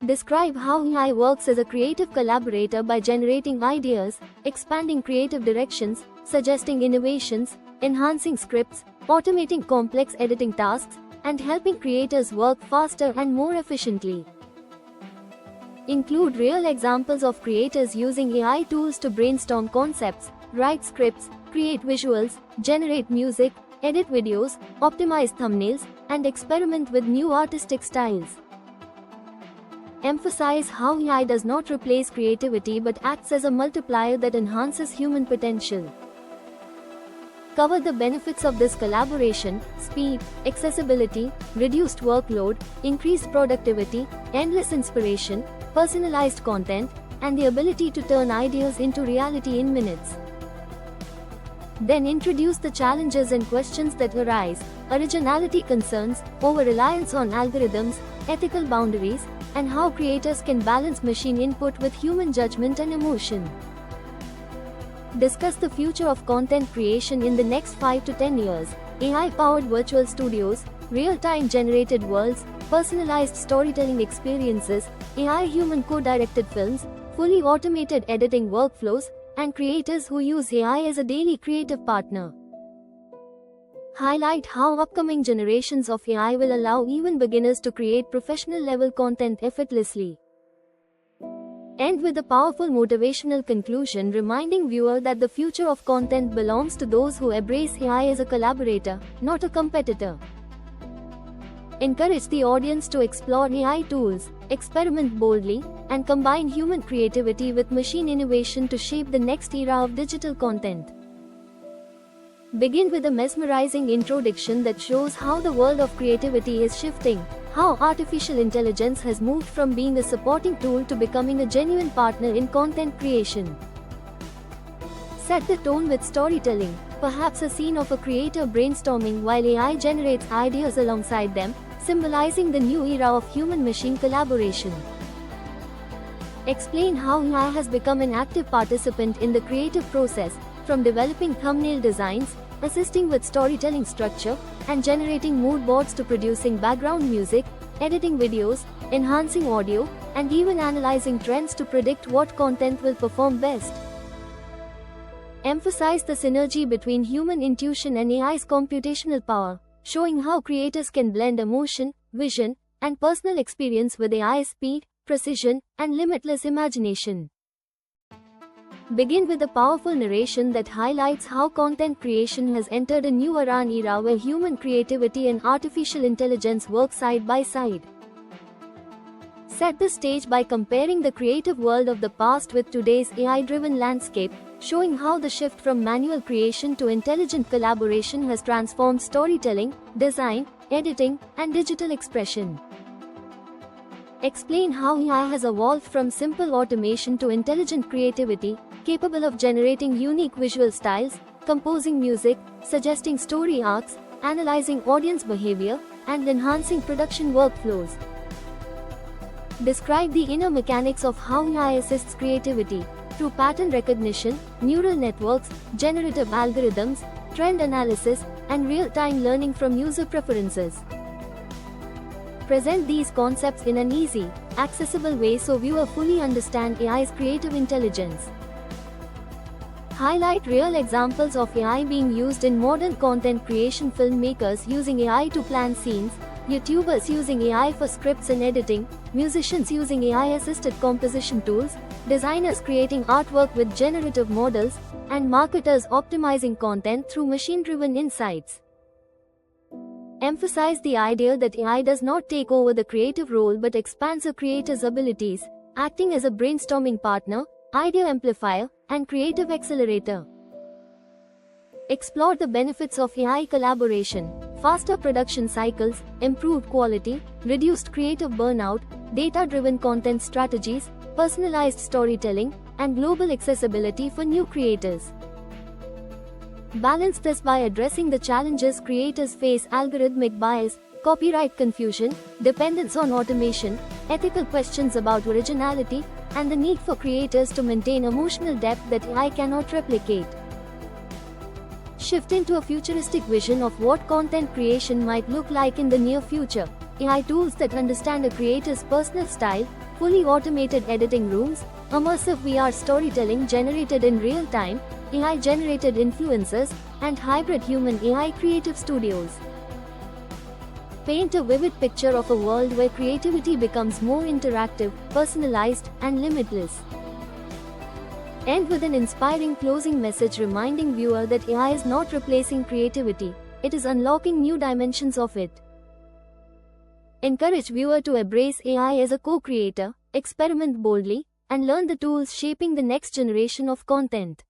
Describe how AI works as a creative collaborator by generating ideas, expanding creative directions, suggesting innovations, enhancing scripts, automating complex editing tasks, and helping creators work faster and more efficiently. Include real examples of creators using AI tools to brainstorm concepts, write scripts, create visuals, generate music, edit videos, optimize thumbnails, and experiment with new artistic styles. Emphasize how AI does not replace creativity but acts as a multiplier that enhances human potential. Cover the benefits of this collaboration: speed, accessibility, reduced workload, increased productivity, endless inspiration, personalized content, and the ability to turn ideas into reality in minutes. Then introduce the challenges and questions that arise: originality concerns, over-reliance on algorithms, ethical boundaries, and how creators can balance machine input with human judgment and emotion. Discuss the future of content creation in the next 5 to 10 years: AI-powered virtual studios, real-time generated worlds, personalized storytelling experiences, AI-human co-directed films, fully automated editing workflows, and creators who use AI as a daily creative partner. Highlight how upcoming generations of AI will allow even beginners to create professional-level content effortlessly. End with a powerful motivational conclusion reminding viewer that the future of content belongs to those who embrace AI as a collaborator, not a competitor. Encourage the audience to explore AI tools, experiment boldly, and combine human creativity with machine innovation to shape the next era of digital content. Begin with a mesmerizing introduction that shows how the world of creativity is shifting, how artificial intelligence has moved from being a supporting tool to becoming a genuine partner in content creation. Set the tone with storytelling, perhaps a scene of a creator brainstorming while AI generates ideas alongside them, symbolizing the new era of human-machine collaboration. Explain how AI has become an active participant in the creative process, from developing thumbnail designs, assisting with storytelling structure, and generating mood boards to producing background music, editing videos, enhancing audio, and even analyzing trends to predict what content will perform best. Emphasize the synergy between human intuition and AI's computational power, showing how creators can blend emotion, vision, and personal experience with AI's speed, precision, and limitless imagination. Begin with a powerful narration that highlights how content creation has entered a new era where human creativity and artificial intelligence work side by side. Set the stage by comparing the creative world of the past with today's AI-driven landscape, showing how the shift from manual creation to intelligent collaboration has transformed storytelling, design, editing, and digital expression. Explain how AI has evolved from simple automation to intelligent creativity, capable of generating unique visual styles, composing music, suggesting story arcs, analyzing audience behavior, and enhancing production workflows. Describe the inner mechanics of how AI assists creativity, through pattern recognition, neural networks, generative algorithms, trend analysis, and real-time learning from user preferences. Present these concepts in an easy, accessible way so viewers fully understand AI's creative intelligence. Highlight real examples of AI being used in modern content creation: filmmakers using AI to plan scenes, YouTubers using AI for scripts and editing, musicians using AI-assisted composition tools, designers creating artwork with generative models, and marketers optimizing content through machine-driven insights. Emphasize the idea that AI does not take over the creative role but expands a creator's abilities, acting as a brainstorming partner, idea amplifier, and creative accelerator. Explore the benefits of AI collaboration: faster production cycles, improved quality, reduced creative burnout, data-driven content strategies, personalized storytelling, and global accessibility for new creators. Balance this by addressing the challenges creators face: algorithmic bias, copyright confusion, dependence on automation, ethical questions about originality, and the need for creators to maintain emotional depth that AI cannot replicate. Shift into a futuristic vision of what content creation might look like in the near future: AI tools that understand a creator's personal style, fully automated editing rooms, immersive VR storytelling generated in real time, AI-generated influencers, and hybrid human-AI creative studios. Paint a vivid picture of a world where creativity becomes more interactive, personalized, and limitless. End with an inspiring closing message reminding viewer that AI is not replacing creativity, it is unlocking new dimensions of it. Encourage viewer to embrace AI as a co-creator, experiment boldly, and learn the tools shaping the next generation of content.